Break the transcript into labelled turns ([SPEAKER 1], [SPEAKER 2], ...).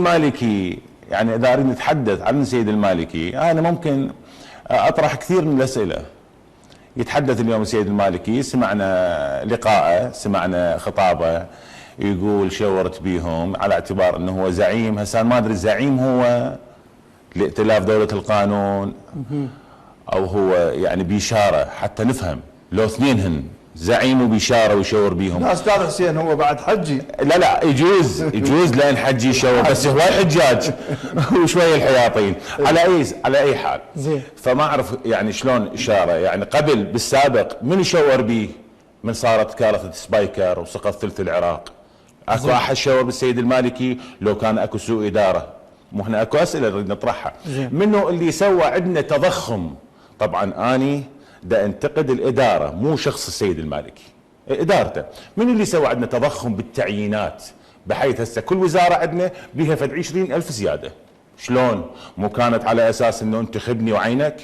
[SPEAKER 1] المالكي، يعني اذا اريد نتحدث عن السيد المالكي، انا ممكن اطرح كثير من الاسئله. يتحدث اليوم السيد المالكي، سمعنا لقاءه، سمعنا خطابه، يقول شورت بيهم على اعتبار انه هو زعيم. هسه ما ادري الزعيم هو لائتلاف دولة القانون او هو يعني بإشارة، حتى نفهم لو اثنينهن زعيم وبإشارة ويشور بيهم.
[SPEAKER 2] لا استاذ حسين هو بعد حجي.
[SPEAKER 1] لا يجوز لان حجي يشور، بس هواي حجاج وشويه الحياطين. على اي حال
[SPEAKER 3] زين.
[SPEAKER 1] فما اعرف يعني شلون اشاره، يعني قبل بالسابق من يشور بيه؟ من صارت كارثه سبايكر وسقط ثلث العراق، اكو احد شور بالسيد المالكي؟ لو كان اكو سوء اداره، مو احنا اكو اسئله نريد نطرحها. منو اللي سوى عندنا تضخم؟ طبعا اني دا انتقد الاداره مو شخص السيد المالكي، ادارته. من اللي سوى عندنا تضخم بالتعيينات، بحيث هسه كل وزاره عندنا بيها فد 20,000 زياده؟ شلون؟ مو كانت على اساس انه انتخبني وعينك؟